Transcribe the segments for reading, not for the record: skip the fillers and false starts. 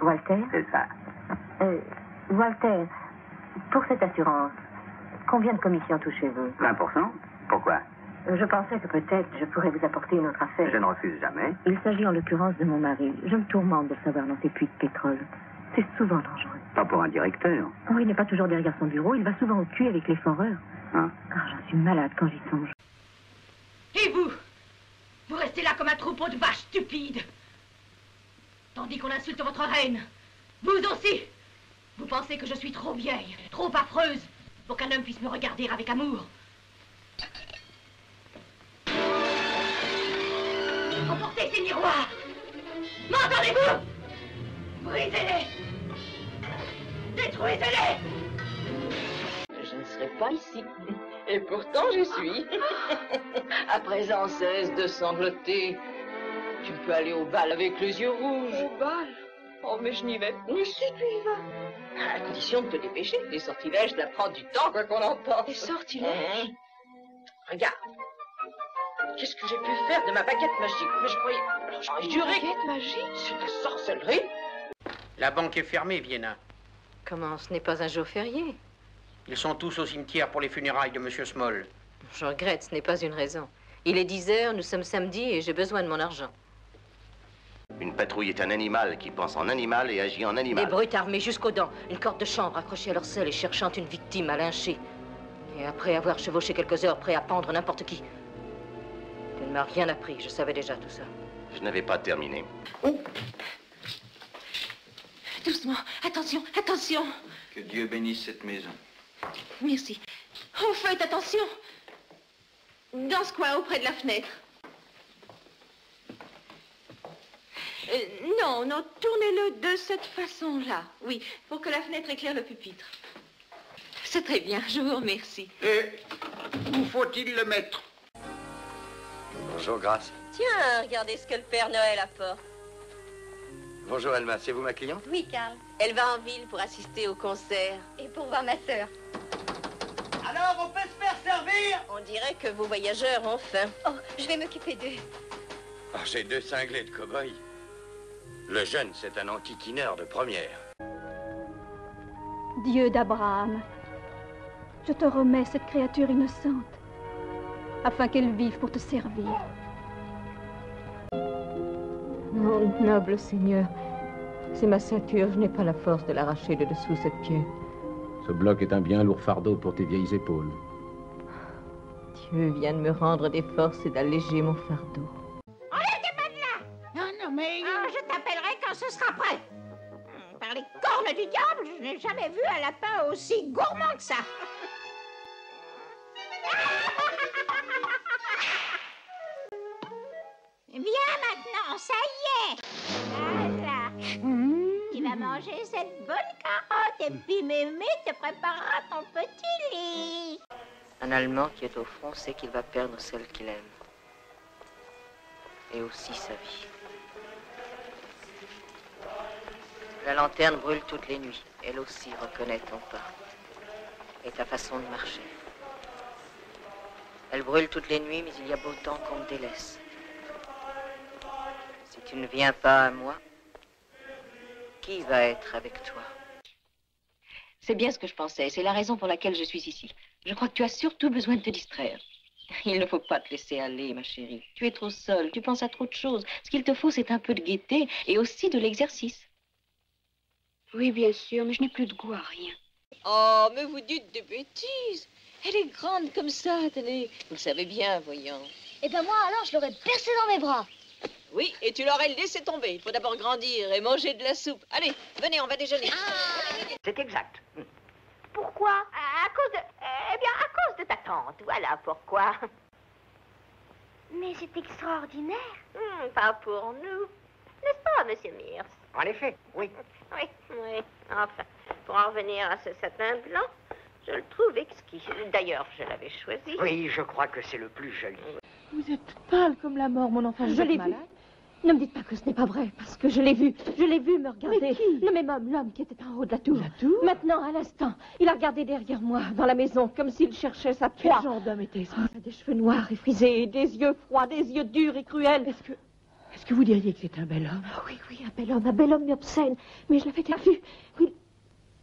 Walter? C'est ça. Walter, pour cette assurance, combien de commissions touchez-vous? 20%. Pourquoi? Je pensais que peut-être je pourrais vous apporter une autre affaire. Je ne refuse jamais. Il s'agit en l'occurrence de mon mari. Je me tourmente de le savoir dans ces puits de pétrole. C'est souvent dangereux. Pas pour un directeur. Oh, il n'est pas toujours derrière son bureau. Il va souvent au puits avec les foreurs. Hein? Ah, j'en suis malade quand j'y songe. Et vous? Vous restez là comme un troupeau de vaches stupides. Tandis qu'on insulte votre reine. Vous aussi. Vous pensez que je suis trop vieille, trop affreuse, pour qu'un homme puisse me regarder avec amour. Emportez ces miroirs. M'entendez-vous? Brisez-les. Détruisez-les. Je ne serai pas ici. Et pourtant, je suis. À présent, cesse de sangloter. Tu peux aller au bal avec les yeux rouges. Au bal? Oh, mais je n'y vais pas. Mais si tu y vas. À la condition de te dépêcher. Les sortilèges, ça prend du temps, quoi qu'on entende. Les sortilèges? Regarde. Qu'est-ce que j'ai pu faire de ma baguette magique? Mais je croyais... J'en ai juré. Baguette magique? C'est de la sorcellerie. La banque est fermée, Vienna. Comment? Ce n'est pas un jour férié. Ils sont tous au cimetière pour les funérailles de Monsieur Small. Je regrette, ce n'est pas une raison. Il est 10 heures, nous sommes samedi et j'ai besoin de mon argent. Une patrouille est un animal qui pense en animal et agit en animal. Des brutes armées jusqu'aux dents, une corde de chambre accrochée à leur selle et cherchant une victime à lyncher. Et après avoir chevauché quelques heures, prêt à pendre n'importe qui. Tu ne m'as rien appris, je savais déjà tout ça. Je n'avais pas terminé. Doucement, attention, attention. Que Dieu bénisse cette maison. Merci. Oh, faites attention. Dans ce coin, auprès de la fenêtre. Non, non, tournez-le de cette façon-là. Oui, pour que la fenêtre éclaire le pupitre. C'est très bien, je vous remercie. Et où faut-il le mettre? Bonjour, Grâce. Tiens, regardez ce que le Père Noël apporte. Bonjour, Alma. C'est vous ma cliente? Oui, Karl. Elle va en ville pour assister au concert. Et pour voir ma sœur. Alors, on peut se faire servir? On dirait que vos voyageurs ont faim. Oh, je vais m'occuper d'eux. Oh, j'ai 2 cinglés de cow-boy. Le jeune, c'est un enquiquineur de première. Dieu d'Abraham, je te remets cette créature innocente, afin qu'elle vive pour te servir. Mon noble Seigneur, c'est ma ceinture, je n'ai pas la force de l'arracher de dessous cette pied. Ce bloc est un bien lourd fardeau pour tes vieilles épaules. Dieu vient de me rendre des forces et d'alléger mon fardeau. Enlève tes mains de là! Non, non, mais... Ah, je t'appellerai quand ce sera prêt. Par les cornes du diable, je n'ai jamais vu un lapin aussi gourmand que ça. Viens maintenant, ça y est. Voilà. Tu vas manger cette bonne carotte et puis mémé te préparera ton petit lit. Un Allemand qui est au front sait qu'il va perdre celle qu'il aime. Et aussi sa vie. La lanterne brûle toutes les nuits. Elle aussi reconnaît ton pas. Et ta façon de marcher. Elle brûle toutes les nuits, mais il y a beau temps qu'on me délaisse. Si tu ne viens pas à moi, qui va être avec toi? C'est bien ce que je pensais. C'est la raison pour laquelle je suis ici. Je crois que tu as surtout besoin de te distraire. Il ne faut pas te laisser aller, ma chérie. Tu es trop seule, tu penses à trop de choses. Ce qu'il te faut, c'est un peu de gaieté et aussi de l'exercice. Oui, bien sûr, mais je n'ai plus de goût à rien. Oh, mais vous dites des bêtises. Elle est grande comme ça, tenez. Vous le savez bien, voyons. Eh ben moi, alors, je l'aurais percée dans mes bras. Oui, et tu l'aurais laissé tomber. Il faut d'abord grandir et manger de la soupe. Allez, venez, on va déjeuner. C'est exact. Pourquoi? À cause de... Eh bien, à cause de ta tante. Voilà pourquoi. Mais c'est extraordinaire. Pas pour nous. N'est-ce pas, monsieur Mears? En effet, oui. Oui, oui. Enfin, pour en revenir à ce satin blanc, je le trouve exquis. D'ailleurs, je l'avais choisi. Oui, je crois que c'est le plus joli. Vous êtes pâle comme la mort, mon enfant. Je l'ai vu. Ne me dites pas que ce n'est pas vrai, parce que je l'ai vu me regarder. Mais qui? Le même homme, l'homme qui était en haut de la tour. La tour? Maintenant, à l'instant, il a regardé derrière moi, dans la maison, comme s'il cherchait sa proie. Quel genre d'homme était-ce? Il a des cheveux noirs et frisés, des yeux froids, des yeux durs et cruels. Est-ce que vous diriez que c'est un bel homme? Oui, oui, un bel homme mais obscène. Mais je l'avais déjà vu. Oui,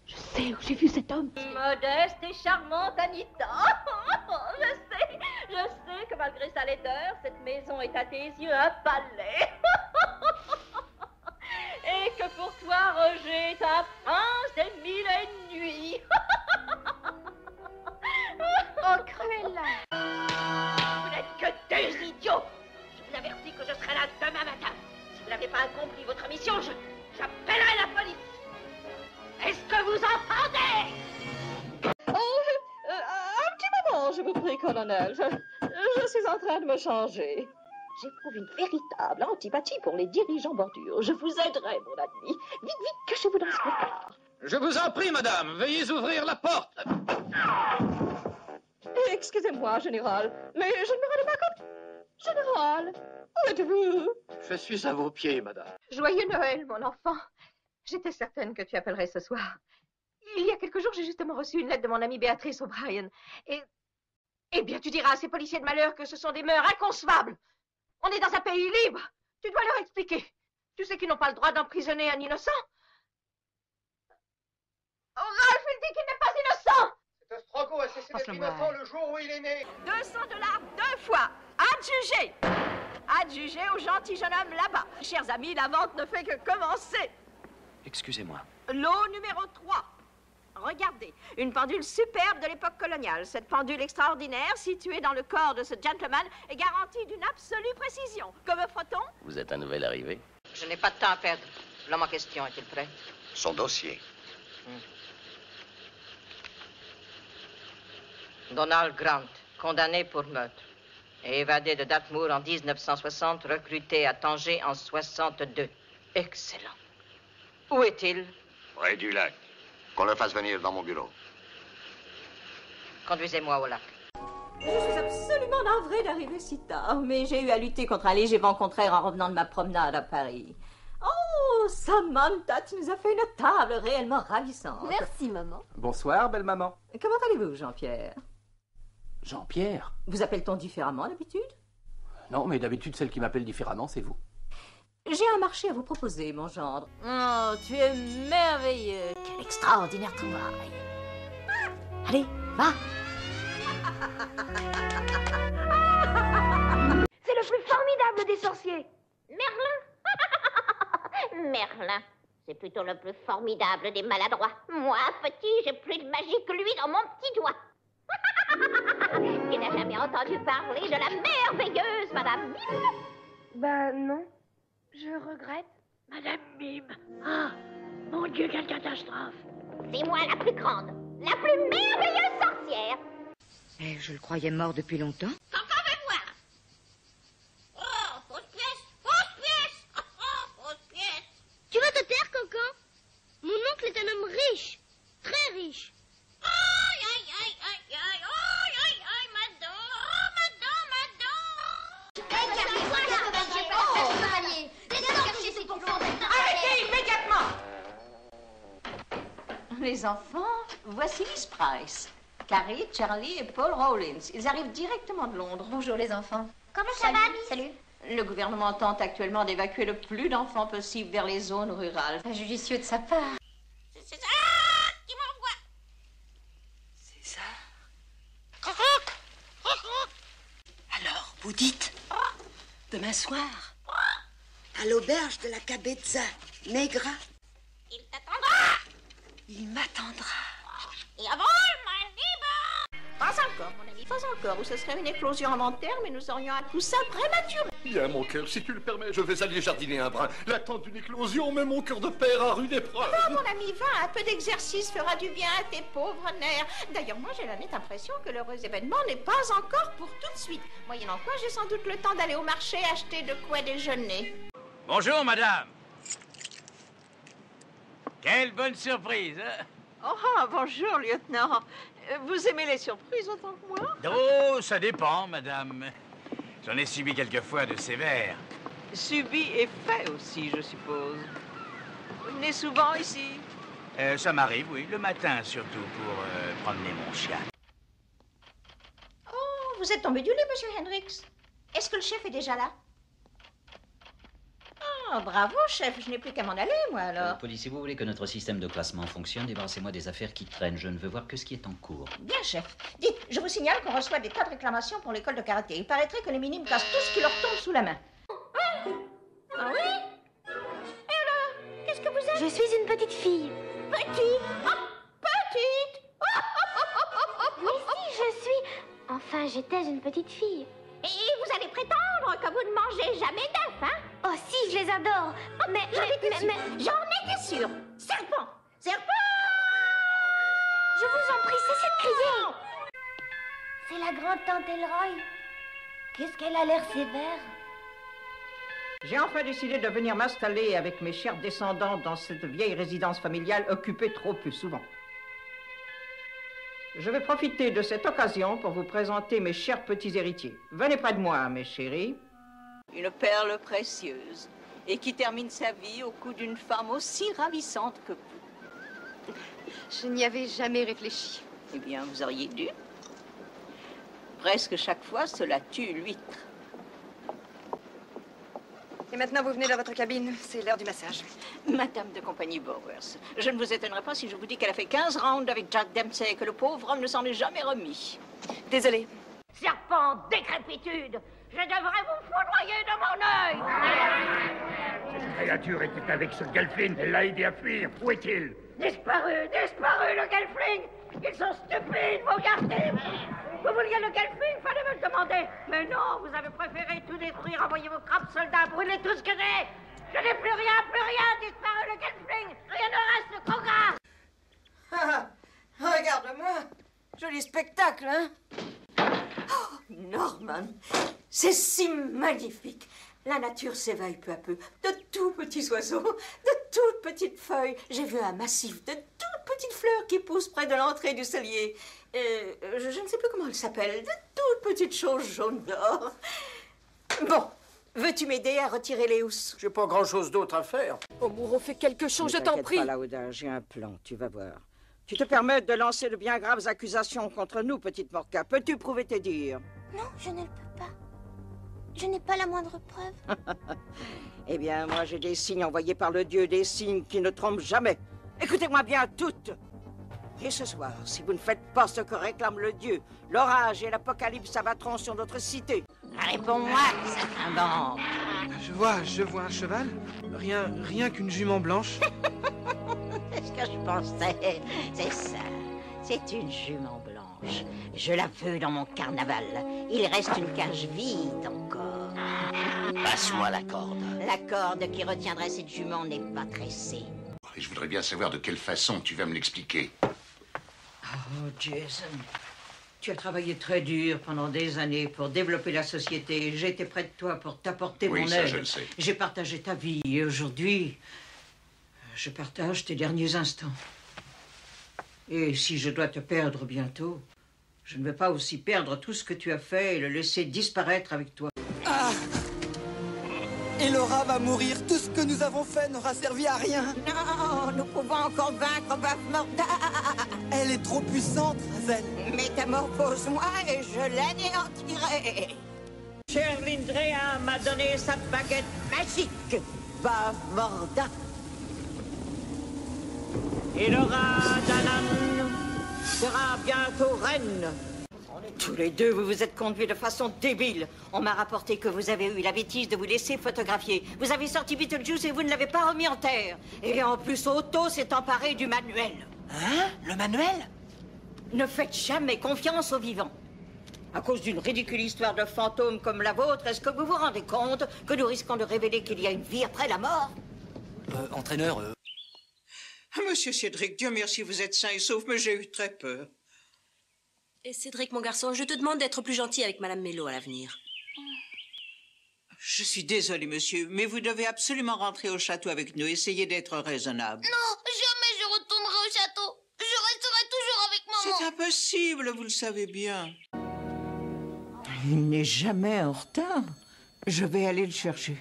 je sais où j'ai vu cet homme. Modeste et charmante Anita. Je sais que malgré sa laideur, cette maison est à tes yeux un palais. Et que pour toi, Roger est un prince des 1000 et une nuits. Oh, Cruella. Vous n'êtes que deux idiots. Je vous avertis que je serai là demain matin. Si vous n'avez pas accompli votre mission, j'appellerai la police. Est-ce que vous entendez? Un petit moment, je vous prie, colonel. Je suis en train de me changer. J'éprouve une véritable antipathie pour les dirigeants bordures. Je vous aiderai, mon ami. Vite, vite, cachez-vous dans ce placard. Je vous en prie, madame, veuillez ouvrir la porte. Excusez-moi, général, mais je ne me rendais pas compte. Général, où êtes-vous? Je suis à vos pieds, madame. Joyeux Noël, mon enfant. J'étais certaine que tu appellerais ce soir. Il y a quelques jours, j'ai justement reçu une lettre de mon amie Béatrice O'Brien. Eh bien, tu diras à ces policiers de malheur que ce sont des mœurs inconcevables. On est dans un pays libre. Tu dois leur expliquer. Tu sais qu'ils n'ont pas le droit d'emprisonner un innocent. Oh, Ralph, il dit qu'il n'est pas innocent. Cet estrogo a cessé d'être innocent le jour où il est né. 200 $, 2 fois. Adjugé. Adjugé au gentil jeune homme là-bas. Chers amis, la vente ne fait que commencer. Excusez-moi. Lot numéro 3. Regardez, une pendule superbe de l'époque coloniale. Cette pendule extraordinaire, située dans le corps de ce gentleman, est garantie d'une absolue précision. Que me faut-on? Vous êtes un nouvel arrivé? Je n'ai pas de temps à perdre. L'homme en question est-il prêt? Son dossier. Donald Grant, condamné pour meurtre. Et évadé de Dartmoor en 1960, recruté à Tanger en 62. Excellent. Où est-il? Près du lac. Qu'on le fasse venir dans mon bureau. Conduisez-moi au lac. Je suis absolument navrée d'arriver si tard, mais j'ai eu à lutter contre un léger vent contraire en revenant de ma promenade à Paris. Oh, Samantha, tu nous as fait une table réellement ravissante. Merci, maman. Bonsoir, belle maman. Comment allez-vous, Jean-Pierre? Jean-Pierre? Vous appelle-t-on différemment d'habitude? Non, mais d'habitude, celle qui m'appelle différemment, c'est vous. J'ai un marché à vous proposer, mon gendre. Oh, tu es merveilleux. Quel extraordinaire trouvaille. Allez, va. C'est le plus formidable des sorciers. Merlin. Merlin, c'est plutôt le plus formidable des maladroits. Moi, petit, j'ai plus de magie que lui dans mon petit doigt. Qui n'a jamais entendu parler de la merveilleuse Madame Mime? Bah non, je regrette. Madame Mime. Ah, mon Dieu, quelle catastrophe. C'est moi la plus grande, la plus merveilleuse sorcière. Je le croyais mort depuis longtemps. Cancan veut voir. Oh, fausse pièce, fausse pièce. Oh, fausse pièce. Tu vas te taire, Cancan. Mon oncle est un homme riche, très riche. Aïe, aïe, aïe, aïe, aïe, aïe, aïe, aïe, Arrêtez immédiatement! Les enfants, voici Miss Price. Carrie, Charlie et Paul Rawlins. Ils arrivent directement de Londres. Bonjour les enfants. Comment ça va, Miss? Salut. Le gouvernement tente actuellement d'évacuer le plus d'enfants possible vers les zones rurales. Pas judicieux de sa part. C'est ça qui m'envoie. C'est ça. Alors, vous dites, demain soir, à l'auberge de la Cabezza Negra, Il t'attendra. il m'attendra. Jawohl, mein Lieber. Pas encore, mon ami, pas encore. Ou ce serait une éclosion avant terme et nous aurions un coussin prématuré. Bien, mon cœur, si tu le permets, je vais aller jardiner un brin. L'attente d'une éclosion met mon cœur de père à rude épreuve. Va, mon ami, va. Un peu d'exercice fera du bien à tes pauvres nerfs. D'ailleurs, moi, j'ai la nette impression que l'heureux événement n'est pas encore pour tout de suite. Moyennant quoi, j'ai sans doute le temps d'aller au marché acheter de quoi déjeuner. Bonjour, madame. Quelle bonne surprise, hein? Oh, bonjour, lieutenant. Vous aimez les surprises autant que moi? Oh, ça dépend, madame. J'en ai subi quelquefois de sévères. Subi et fait aussi, je suppose. Vous venez souvent ici? Ça m'arrive, oui, le matin surtout, pour promener mon chien. Oh, vous êtes tombé du lit, monsieur Hendricks. Est-ce que le chef est déjà là? Oh, bravo, chef. Je n'ai plus qu'à m'en aller, moi, alors. Polly, si vous voulez que notre système de classement fonctionne, débarrassez-moi des affaires qui traînent. Je ne veux voir que ce qui est en cours. Bien, chef. Dites, je vous signale qu'on reçoit des tas de réclamations pour l'école de karaté. Il paraîtrait que les minimes cassent tout ce qui leur tombe sous la main. Ah oui? Et alors? Qu'est-ce que vous êtes? Je suis une petite fille. Petite? Oh, petite? Oui, si, je suis. Enfin, j'étais une petite fille. Et vous allez prétendre que vous ne mangez jamais d'œufs, hein? Oh si, je les adore. Mais j'en étais sûre. Serpent! Serpent! Je vous en prie, cessez de crier. C'est la grande tante Elroy. Qu'est-ce qu'elle a l'air sévère. J'ai enfin décidé de venir m'installer avec mes chers descendants dans cette vieille résidence familiale occupée trop plus souvent. Je vais profiter de cette occasion pour vous présenter mes chers petits héritiers. Venez près de moi, mes chéris. Une perle précieuse, et qui termine sa vie au cou d'une femme aussi ravissante que vous. Je n'y avais jamais réfléchi. Eh bien, vous auriez dû. Presque chaque fois, cela tue l'huître. Et maintenant, vous venez dans votre cabine. C'est l'heure du massage. Madame de compagnie Bowers, je ne vous étonnerai pas si je vous dis qu'elle a fait 15 rounds avec Jack Dempsey et que le pauvre homme ne s'en est jamais remis. Désolée. Serpent, décrépitude! Je devrais vous foudroyer de mon œil! Cette créature était avec ce Gelfling. Elle l'a aidé à fuir. Où est-il? Disparu, le Gelfling! Ils sont stupides, vos gardiens! Vous vouliez le Gelfling, fallait me le demander! Mais non, vous avez préféré tout détruire, envoyer vos crapes soldats, brûler tout ce que j'ai! Je n'ai plus rien, disparu le Gelfling! Rien ne reste, Koga! Ah, regarde-moi! Joli spectacle, hein? Oh, Norman, c'est si magnifique. La nature s'éveille peu à peu. De tout petits oiseaux, de toutes petites feuilles. J'ai vu un massif de toutes petites fleurs qui poussent près de l'entrée du cellier. Je ne sais plus comment elles s'appellent. De toutes petites choses jaunes d'or. Bon, veux-tu m'aider à retirer les housses? J'ai pas grand-chose d'autre à faire. Oh, Moreau, fais quelque chose, je t'en prie. Ne t'inquiète pas, Laouda, j'ai un plan, tu vas voir. Tu te permets de lancer de bien graves accusations contre nous, petite Morca. Peux-tu prouver tes dires? Non, je ne le peux pas. Je n'ai pas la moindre preuve. Eh bien, moi, j'ai des signes envoyés par le dieu, des signes qui ne trompent jamais. Écoutez-moi bien toutes. Et ce soir, si vous ne faites pas ce que réclame le dieu, l'orage et l'apocalypse s'abattront sur notre cité. Réponds-moi, saltimbanque. Je vois un cheval. Rien qu'une jument blanche. C'est ce que je pensais. C'est ça. C'est une jument blanche. Je la veux dans mon carnaval. Il reste une cage vide encore. Passe-moi la corde. La corde qui retiendrait cette jument n'est pas tressée. Et je voudrais bien savoir de quelle façon tu vas me l'expliquer. Oh, Jason, tu as travaillé très dur pendant des années pour développer la société. J'étais près de toi pour t'apporter Oui, mon ça, aide. je le sais. J'ai partagé ta vie et aujourd'hui, je partage tes derniers instants. Et si je dois te perdre bientôt, je ne veux pas aussi perdre tout ce que tu as fait et le laisser disparaître avec toi. Ah! Et Laura va mourir. Tout ce que nous avons fait n'aura servi à rien. Non, nous pouvons encore vaincre Bavmorda. Elle est trop puissante, Razel. Métamorphose-moi et je l'anéantirai. Cher Lindrea m'a donné sa baguette magique, Bavmorda. Et Laura Danan sera bientôt reine. Tous les deux, vous vous êtes conduits de façon débile. On m'a rapporté que vous avez eu la bêtise de vous laisser photographier. Vous avez sorti Beetlejuice et vous ne l'avez pas remis en terre. Et en plus, Otto s'est emparé du manuel. Hein? Le manuel? Ne faites jamais confiance aux vivants. À cause d'une ridicule histoire de fantôme comme la vôtre, est-ce que vous vous rendez compte que nous risquons de révéler qu'il y a une vie après la mort? Entraîneur, Monsieur Cédric, Dieu merci, vous êtes sain et sauf, mais j'ai eu très peur. Et Cédric, mon garçon, je te demande d'être plus gentil avec Madame Mello à l'avenir. Je suis désolé, monsieur, mais vous devez absolument rentrer au château avec nous. Essayez d'être raisonnable. Non, jamais je retournerai au château. Je resterai toujours avec maman. C'est impossible, vous le savez bien. Il n'est jamais en retard. Je vais aller le chercher.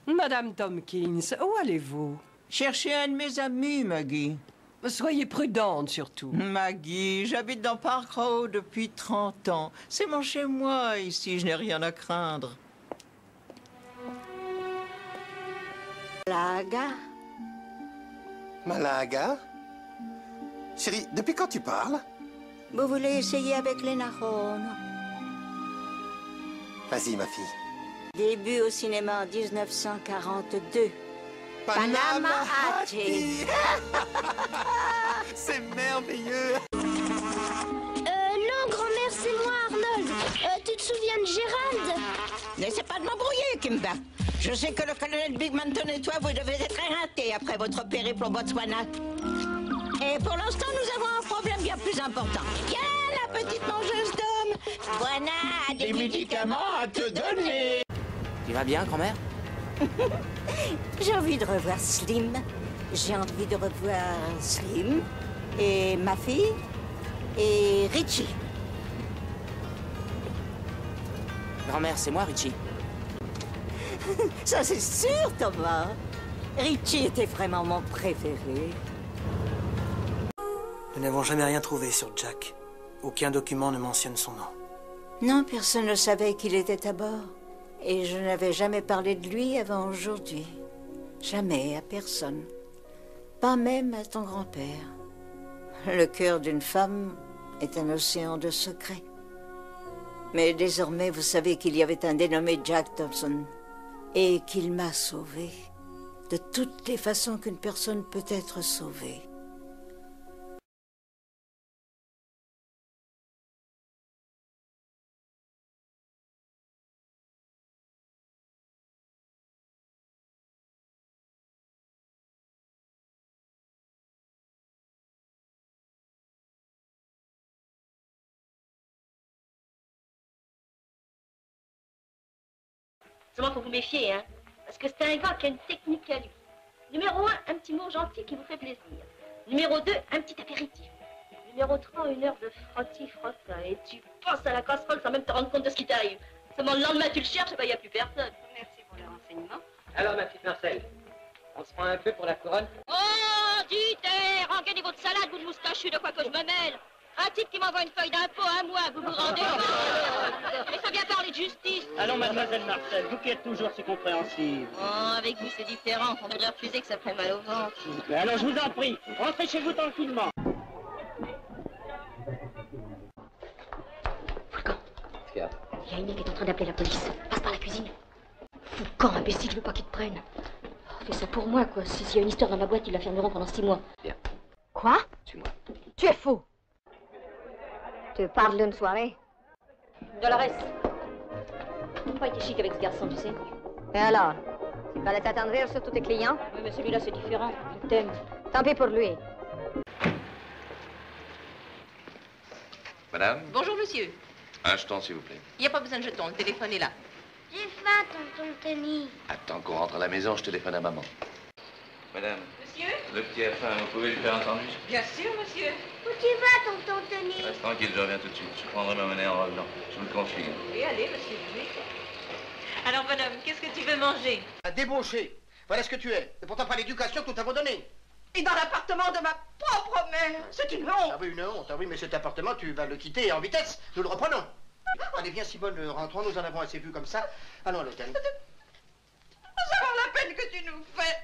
Madame Tompkins, où allez-vous? Cherchez un de mes amis, Maggie. Soyez prudente, surtout. Maggie, j'habite dans Park Row depuis 30 ans. C'est mon chez-moi, ici, je n'ai rien à craindre. Malaga. Malaga? Chérie, depuis quand tu parles? Vous voulez essayer avec les Naron? Vas-y, ma fille. Début au cinéma en 1942. Panama Hattie. C'est merveilleux. Non, grand-mère, c'est moi, Arnold. Tu te souviens de Gérald? N'essaie pas de m'embrouiller, Kimba. Je sais que le colonel Bigmanton et toi, vous devez être éreintés après votre périple au Botswana. Et pour l'instant, nous avons un problème bien plus important. Tiens, la petite mangeuse d'hommes. Voilà, des médicaments à te donner. Tu vas bien, grand-mère? J'ai envie de revoir Slim. J'ai envie de revoir Slim et ma fille et Richie. Grand-mère, c'est moi, Richie. Ça, c'est sûr, Thomas. Richie était vraiment mon préféré. Nous n'avons jamais rien trouvé sur Jack. Aucun document ne mentionne son nom. Non, personne ne savait qu'il était à bord. Et je n'avais jamais parlé de lui avant aujourd'hui. Jamais, à personne. Pas même à ton grand-père. Le cœur d'une femme est un océan de secrets. Mais désormais, vous savez qu'il y avait un dénommé Jack Thompson. Et qu'il m'a sauvée. De toutes les façons qu'une personne peut être sauvée. Seulement, faut vous méfier, hein. Parce que c'est un gars qui a une technique à lui. Numéro 1, un petit mot gentil qui vous fait plaisir. Numéro 2, un petit apéritif. Numéro 3, une heure de frotti-frotta. Et tu penses à la casserole sans même te rendre compte de ce qui t'arrive. Seulement le lendemain, tu le cherches, et ben, il n'y a plus personne. Merci pour le renseignement. Alors, ma petite Marcel, on se prend un peu pour la couronne? Oh, dites, rengainez votre salade, vous de moustachus, de quoi que je me mêle. Un type qui m'envoie une feuille d'impôt à moi, vous vous rendez compte? Il faut bien parler de justice. Allons, mademoiselle Marcel, vous qui êtes toujours si compréhensive. Oh, avec vous, c'est différent. On devrait refuser que ça ferait mal au ventre. Mais alors, je vous en prie, rentrez chez vous tranquillement. Foucan, il y a Aîné qui est en train d'appeler la police. Passe par la cuisine. Foucan, imbécile, je veux pas qu'il te prenne. Oh, fais ça pour moi, quoi. S'il y a une histoire dans ma boîte, ils la fermeront pendant 6 mois. Bien. Quoi? Suis-moi. Tu es fou. Tu parles d'une soirée? Dolores. Tu n'as pas été chic avec ce garçon, tu sais. Et alors? Il fallait t'attendrir sur tous tes clients? Oui, mais celui-là, c'est différent. Il t'aime. Tant pis pour lui. Madame? Bonjour, monsieur. Un jeton, s'il vous plaît. Il n'y a pas besoin de jeton, le téléphone est là. J'ai faim, tonton Tony. Attends qu'on rentre à la maison, je téléphone à maman. Madame? Monsieur? Le petit a faim, vous pouvez lui faire un sandwich? Bien sûr, monsieur. Où tu vas, tonton Tony? Reste tranquille, je reviens tout de suite. Je prendrai ma monnaie en revenant. Je vous le confie. Oui, allez, monsieur. Oui. Alors, bonhomme, qu'est-ce que tu veux manger? Un débauché. Voilà ce que tu es. Et pourtant pas l'éducation que nous t'avons donnée. Et dans l'appartement de ma propre mère. C'est une honte. Ah oui, une honte. Ah oui, mais cet appartement, tu vas le quitter en vitesse. Nous le reprenons. Allez, viens, Simone, rentrons. Nous en avons assez vu comme ça. Allons à l'hôtel. Ça vaut la peine que tu nous fais.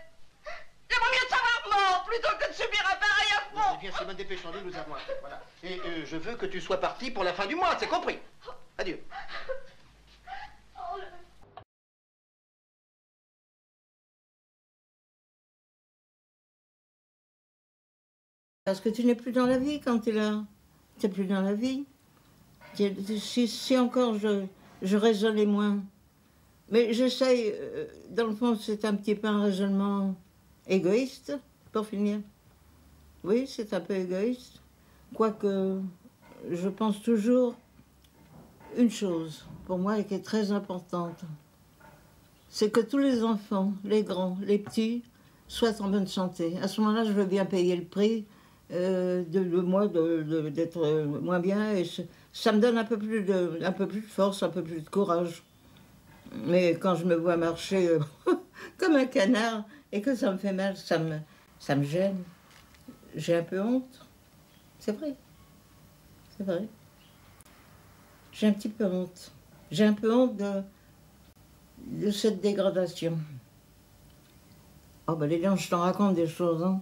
J'aimerais mieux te savoir mort plutôt que de subir un pareil affront. Viens, Simone, dépêchons-nous, nous avons affaire. Voilà. Et je veux que tu sois parti pour la fin du mois, c'est compris. Adieu. Parce que tu n'es plus dans la vie quand tu es là. Tu n'es plus dans la vie. Si encore je raisonnais moins. Mais j'essaye, dans le fond, c'est un petit peu un raisonnement égoïste, pour finir. Oui, c'est un peu égoïste. Quoique, je pense toujours une chose, pour moi, qui est très importante. C'est que tous les enfants, les grands, les petits, soient en bonne santé. À ce moment-là, je veux bien payer le prix d'être moins bien. Et ça me donne un peu plus de force, un peu plus de courage. Mais quand je me vois marcher comme un canard et que ça me fait mal, ça me gêne. J'ai un peu honte. C'est vrai. C'est vrai. J'ai un petit peu honte. J'ai un peu honte de cette dégradation. Oh, bah, les gens, je t'en raconte des choses, hein.